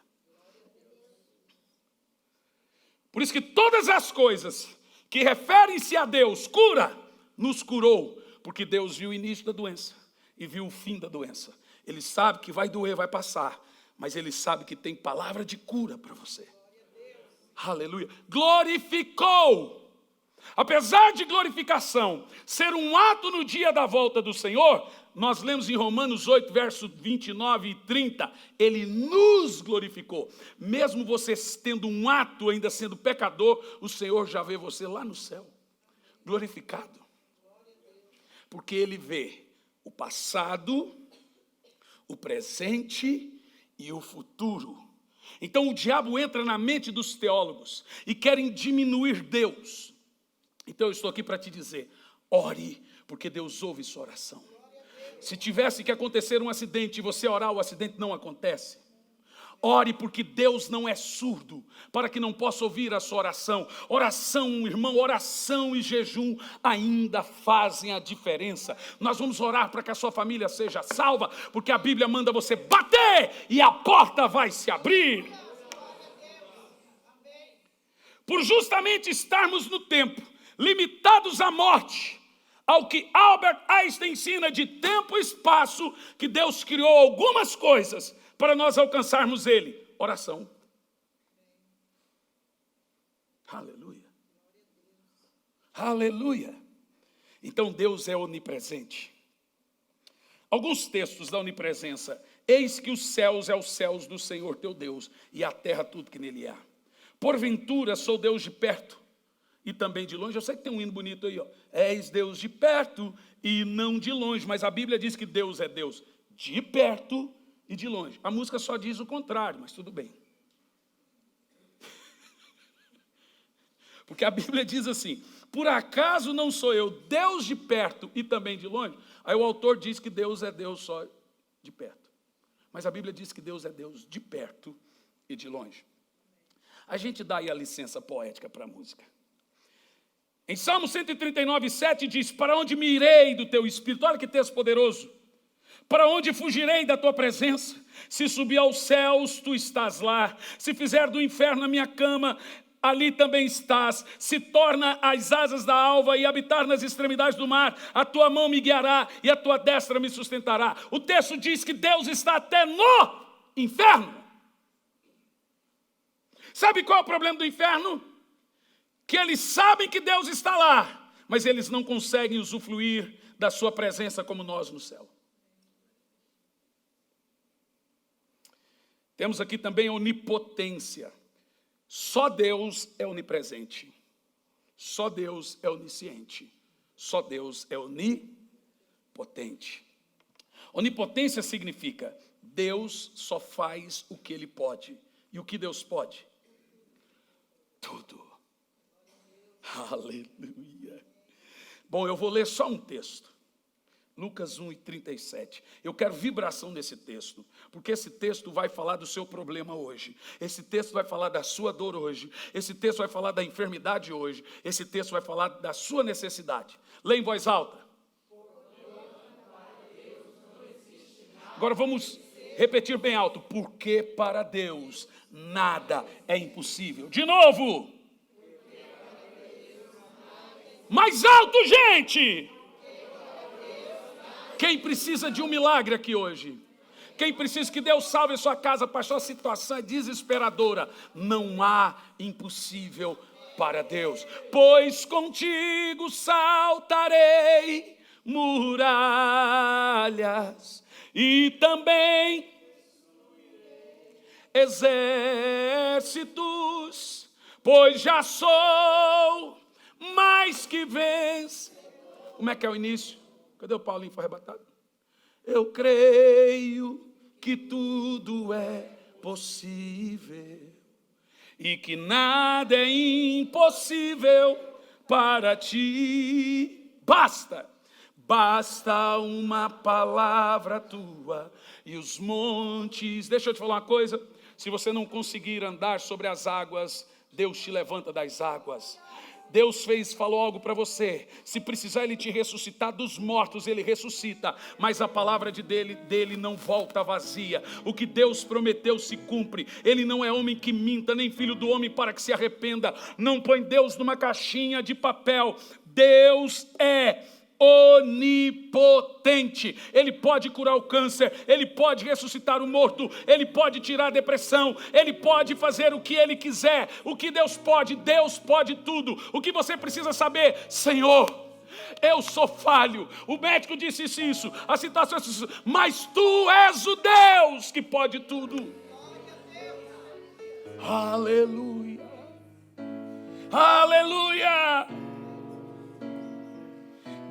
Por isso que todas as coisas que referem-se a Deus, cura, nos curou, porque Deus viu o início da doença e viu o fim da doença. Ele sabe que vai doer, vai passar, mas Ele sabe que tem palavra de cura para você. Aleluia. Glorificou. Apesar de glorificação ser um ato no dia da volta do Senhor, nós lemos em Romanos 8, versos 29 e 30, Ele nos glorificou. Mesmo você tendo um ato, ainda sendo pecador, o Senhor já vê você lá no céu, glorificado. Porque Ele vê o passado, o presente e o futuro. Então o diabo entra na mente dos teólogos e querem diminuir Deus. Então eu estou aqui para te dizer, ore, porque Deus ouve sua oração. Se tivesse que acontecer um acidente e você orar, o acidente não acontece. Ore, porque Deus não é surdo, para que não possa ouvir a sua oração. Oração, irmão, oração e jejum ainda fazem a diferença. Nós vamos orar para que a sua família seja salva, porque a Bíblia manda você bater e a porta vai se abrir. Por justamente estarmos no tempo, limitados à morte, ao que Albert Einstein ensina de tempo e espaço, que Deus criou algumas coisas para nós alcançarmos Ele. Oração. Aleluia. Aleluia. Então Deus é onipresente. Alguns textos da onipresença. Eis que os céus é os céus do Senhor teu Deus, e a terra tudo que nele há. Porventura sou Deus de perto e também de longe. Eu sei que tem um hino bonito aí, ó. És Deus de perto e não de longe. Mas a Bíblia diz que Deus é Deus de perto e de longe. A música só diz o contrário, mas tudo bem. Porque a Bíblia diz assim: por acaso não sou eu Deus de perto e também de longe? Aí o autor diz que Deus é Deus só de perto. Mas a Bíblia diz que Deus é Deus de perto e de longe. A gente dá aí a licença poética para a música. Em Salmo 139, 7 diz: para onde me irei do teu espírito? Olha que texto poderoso. Para onde fugirei da tua presença? Se subir aos céus, tu estás lá. Se fizer do inferno a minha cama, ali também estás. Se torna as asas da alva e habitar nas extremidades do mar, a tua mão me guiará e a tua destra me sustentará. O texto diz que Deus está até no inferno. Sabe qual é o problema do inferno? Que eles sabem que Deus está lá, mas eles não conseguem usufruir da sua presença como nós no céu. Temos aqui também a onipotência. Só Deus é onipresente. Só Deus é onisciente. Só Deus é onipotente. Onipotência significa Deus só faz o que Ele pode. E o que Deus pode? Tudo. Aleluia. Bom, eu vou ler só um texto. Lucas 1:37. Eu quero vibração nesse texto, porque esse texto vai falar do seu problema hoje. Esse texto vai falar da sua dor hoje. Esse texto vai falar da enfermidade hoje. Esse texto vai falar da sua necessidade. Lê em voz alta. Agora vamos repetir bem alto. Porque para Deus nada é impossível. De novo. Mais alto, gente! Quem precisa de um milagre aqui hoje? Quem precisa que Deus salve a sua casa, pastor, a situação é desesperadora. Não há impossível para Deus. Pois contigo saltarei muralhas e também exércitos, pois já sou mais que vence. Como é que é o início? Cadê o Paulinho? Foi arrebatado? Eu creio que tudo é possível e que nada é impossível para ti. Basta uma palavra tua e os montes. Deixa eu te falar uma coisa. Se você não conseguir andar sobre as águas, Deus te levanta das águas. Deus falou algo para você. Se precisar Ele te ressuscitar dos mortos, Ele ressuscita. Mas a palavra dele não volta vazia. O que Deus prometeu se cumpre. Ele não é homem que minta, nem filho do homem para que se arrependa. Não põe Deus numa caixinha de papel. Deus é onipotente. Ele pode curar o câncer, Ele pode ressuscitar o morto, Ele pode tirar a depressão, Ele pode fazer o que Ele quiser. O que Deus pode tudo. O que você precisa saber: Senhor, eu sou falho, o médico disse isso, a situação disse isso, mas Tu és o Deus que pode tudo. Aleluia, aleluia.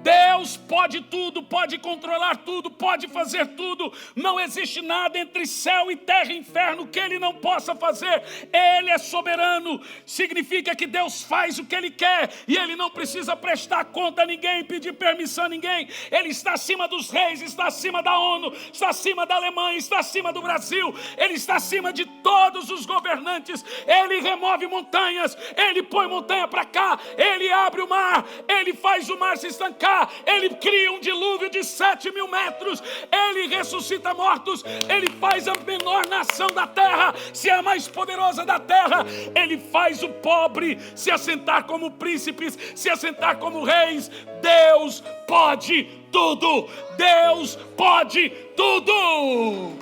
Deus pode tudo, pode controlar tudo, pode fazer tudo. Não existe nada entre céu e terra e inferno que Ele não possa fazer. Ele é soberano. Significa que Deus faz o que Ele quer e Ele não precisa prestar conta a ninguém, pedir permissão a ninguém. Ele está acima dos reis, está acima da ONU, está acima da Alemanha, está acima do Brasil. Ele está acima de todos os governantes. Ele remove montanhas, Ele põe montanha para cá, Ele abre o mar, Ele faz o mar se estancar. Ele cria um dilúvio de 7.000 metros. Ele ressuscita mortos. Ele faz a menor nação da terra ser a mais poderosa da terra. Ele faz o pobre se assentar como príncipes, se assentar como reis. Deus pode tudo. Deus pode tudo.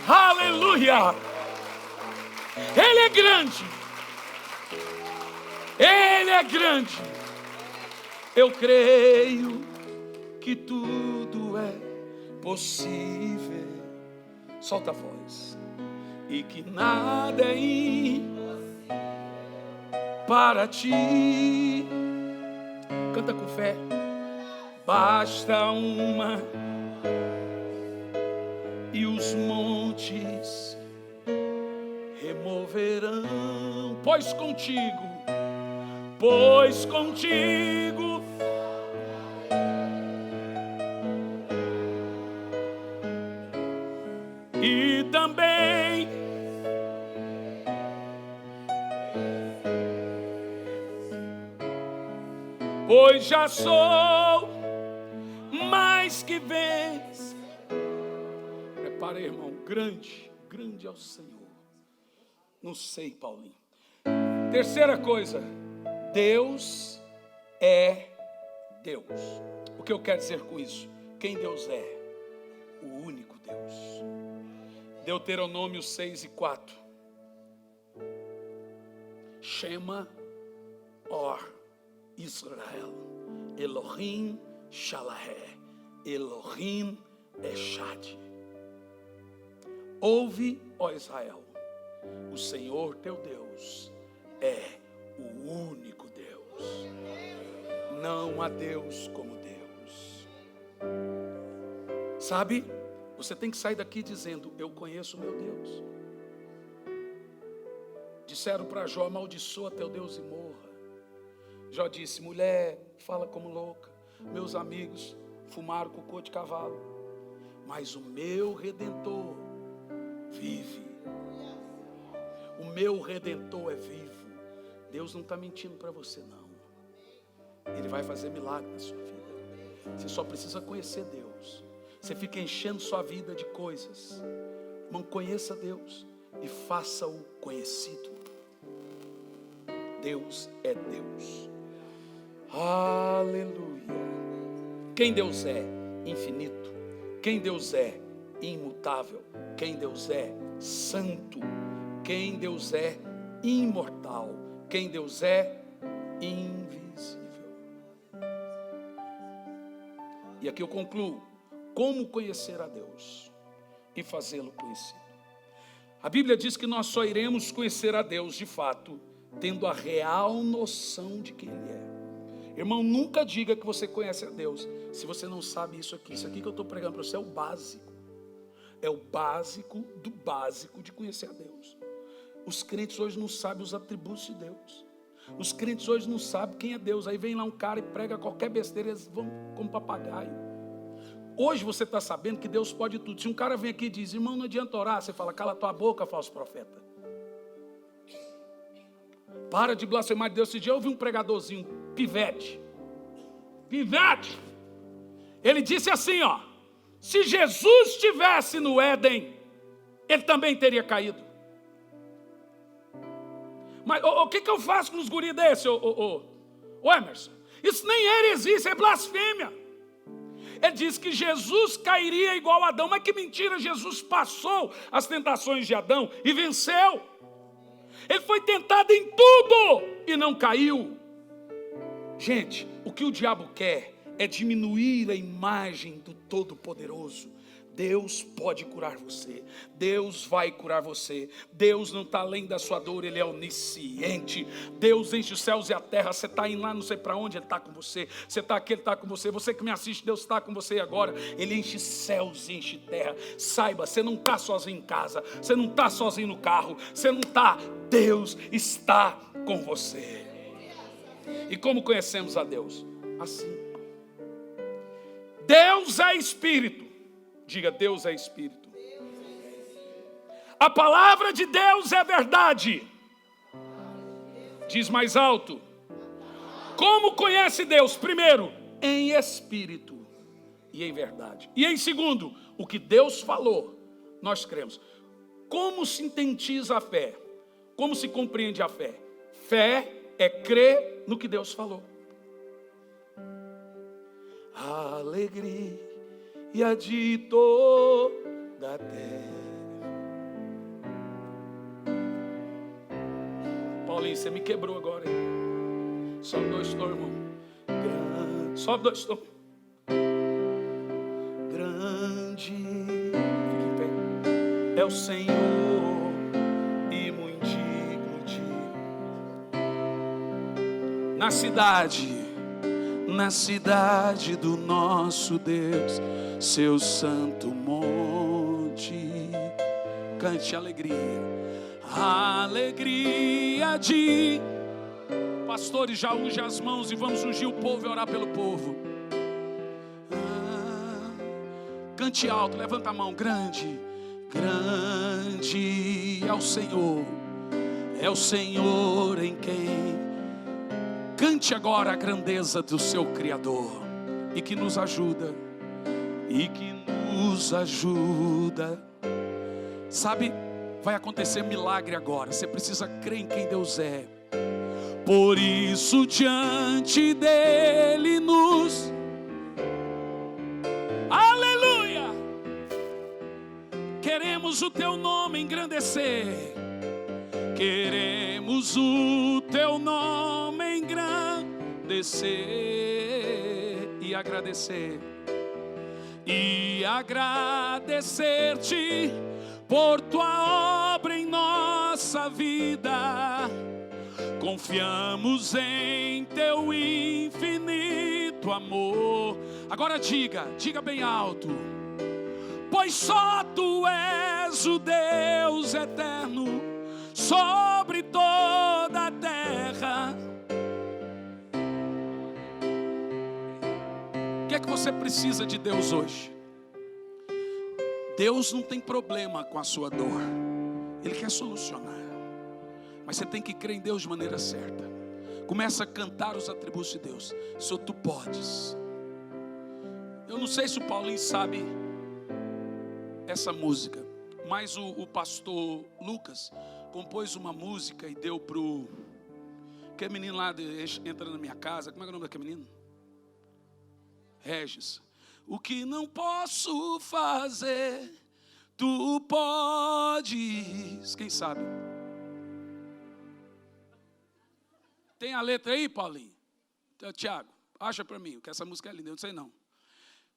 Aleluia. Ele é grande. Ele é grande. Eu creio que tudo é possível. Solta a voz. E que nada é impossível. para ti. Canta com fé. Basta uma e os montes removerão, pois contigo e também pois já sou mais que vence. Prepara, irmão, grande é o Senhor. Não sei, Paulinho. Terceira coisa, Deus é Deus. O que eu quero dizer com isso? Quem Deus é? O único Deus. Deuteronômio 6:4. Shema or Israel, Elohim Shalahé, Elohim Echad. Ouve, ó Israel, o Senhor teu Deus é o único Deus. Não há Deus como Deus. Sabe, você tem que sair daqui dizendo: eu conheço o meu Deus. Disseram para Jó: amaldiçoa teu Deus e morra. Jó disse: mulher, fala como louca. Meus amigos fumaram cocô de cavalo, mas o meu Redentor vive. O meu Redentor é vivo. Deus não está mentindo para você, não. Ele vai fazer milagre na sua vida. Você só precisa conhecer Deus. Você fica enchendo sua vida de coisas. Irmão, conheça Deus e faça-o conhecido. Deus é Deus. Aleluia. Quem Deus é? Infinito. Quem Deus é? Imutável. Quem Deus é? Santo. Quem Deus é? Imortal. Quem Deus é? Invisível. E aqui eu concluo. Como conhecer a Deus e fazê-lo conhecido? A Bíblia diz que nós só iremos conhecer a Deus de fato tendo a real noção de quem Ele é. Irmão, nunca diga que você conhece a Deus se você não sabe isso aqui. Isso aqui que eu estou pregando para você é o básico. É o básico do básico de conhecer a Deus. Os crentes hoje não sabem os atributos de Deus. Os crentes hoje não sabem quem é Deus. Aí vem lá um cara e prega qualquer besteira, eles vão como papagaio. Hoje você está sabendo que Deus pode tudo. Se um cara vem aqui e diz: irmão, não adianta orar, você fala: cala tua boca, falso profeta. Para de blasfemar de Deus. Esse dia eu ouvi um pregadorzinho, pivete. Ele disse assim, ó: se Jesus estivesse no Éden, ele também teria caído. Mas o que eu faço com os guris desse, ô Emerson? Isso nem heresia, isso é blasfêmia. Ele diz que Jesus cairia igual a Adão. Mas que mentira, Jesus passou as tentações de Adão e venceu. Ele foi tentado em tudo e não caiu. Gente, o que o diabo quer é diminuir a imagem do Todo-Poderoso. Deus pode curar você. Deus vai curar você. Deus não está além da sua dor, Ele é onisciente. Deus enche os céus e a terra. Você está indo lá não sei para onde, Ele está com você. Você está aqui, Ele está com você. Você que me assiste, Deus está com você agora. Ele enche céus e enche terra. Saiba, você não está sozinho em casa. Você não está sozinho no carro. Você não está. Deus está com você. E como conhecemos a Deus? Assim. Deus é Espírito. Diga: Deus é Espírito. A palavra de Deus é verdade. Diz mais alto. Como conhece Deus? Primeiro, em espírito e em verdade. E em segundo, o que Deus falou, nós cremos. Como se sintetiza a fé? Como se compreende a fé? Fé é crer no que Deus falou. Alegria de toda a terra. Paulinho, você me quebrou agora, hein? Sobe 2 tons, irmão. Sobe 2 tons. Grande, fique em pé, é o Senhor e muito digno de na cidade do nosso Deus, seu santo monte. Cante alegria, alegria de... Pastores, já unge as mãos e vamos ungir o povo e orar pelo povo. Cante alto, levanta a mão. Grande, grande é o Senhor em quem... Cante agora a grandeza do seu Criador, e que nos ajuda, Sabe, vai acontecer milagre agora. Você precisa crer em quem Deus é. Por isso diante dele nos... Aleluia! Queremos o teu nome engrandecer. Queremos o teu nome engrandecer e agradecer. E agradecer-te por tua obra em nossa vida. Confiamos em teu infinito amor. Agora diga bem alto. Pois só tu és o Deus eterno sobre toda a terra. O que é que você precisa de Deus hoje? Deus não tem problema com a sua dor. Ele quer solucionar. Mas você tem que crer em Deus de maneira certa. Começa a cantar os atributos de Deus. Senhor, tu podes. Eu não sei se o Paulinho sabe essa música, mas o pastor Lucas compôs uma música e deu pro... Que menino lá entra na minha casa. Como é que é o nome daquele menino? Regis. O que não posso fazer, tu podes. Quem sabe? Tem a letra aí, Paulinho? Tiago, acha para mim, que essa música é linda, eu não sei não.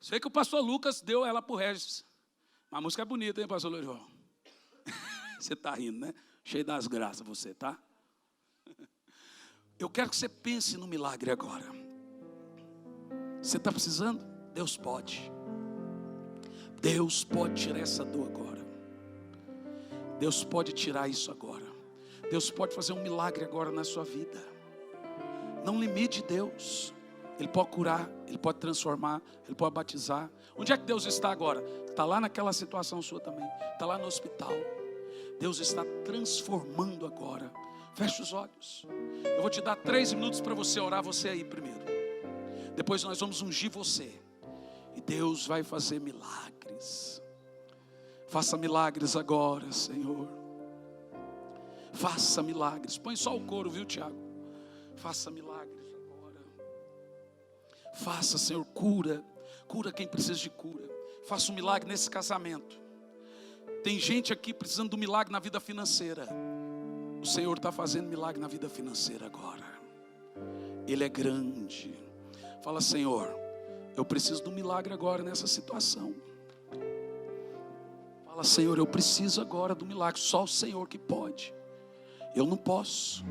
Sei que o pastor Lucas deu ela pro Regis. Mas a música é bonita, hein, pastor Lourival? Você está rindo, né? Cheio das graças você, tá? Eu quero que você pense no milagre agora. Você está precisando? Deus pode. Deus pode tirar essa dor agora. Deus pode tirar isso agora. Deus pode fazer um milagre agora na sua vida. Não limite Deus. Ele pode curar, Ele pode transformar, Ele pode batizar. Onde é que Deus está agora? Está lá naquela situação sua também. Está lá no hospital. Deus está transformando agora. Feche os olhos. Eu vou te dar 3 minutos para você orar, você aí primeiro. Depois nós vamos ungir você. E Deus vai fazer milagres. Faça milagres agora, Senhor. Faça milagres. Põe só o coro, viu, Tiago? Faça milagres agora. Faça, Senhor, cura. Cura quem precisa de cura. Faça um milagre nesse casamento. Tem gente aqui precisando de um milagre na vida financeira. O Senhor está fazendo milagre na vida financeira agora. Ele é grande. Fala, Senhor, eu preciso de um milagre agora nessa situação. Fala, Senhor, eu preciso agora do milagre. Só o Senhor que pode. Eu não posso.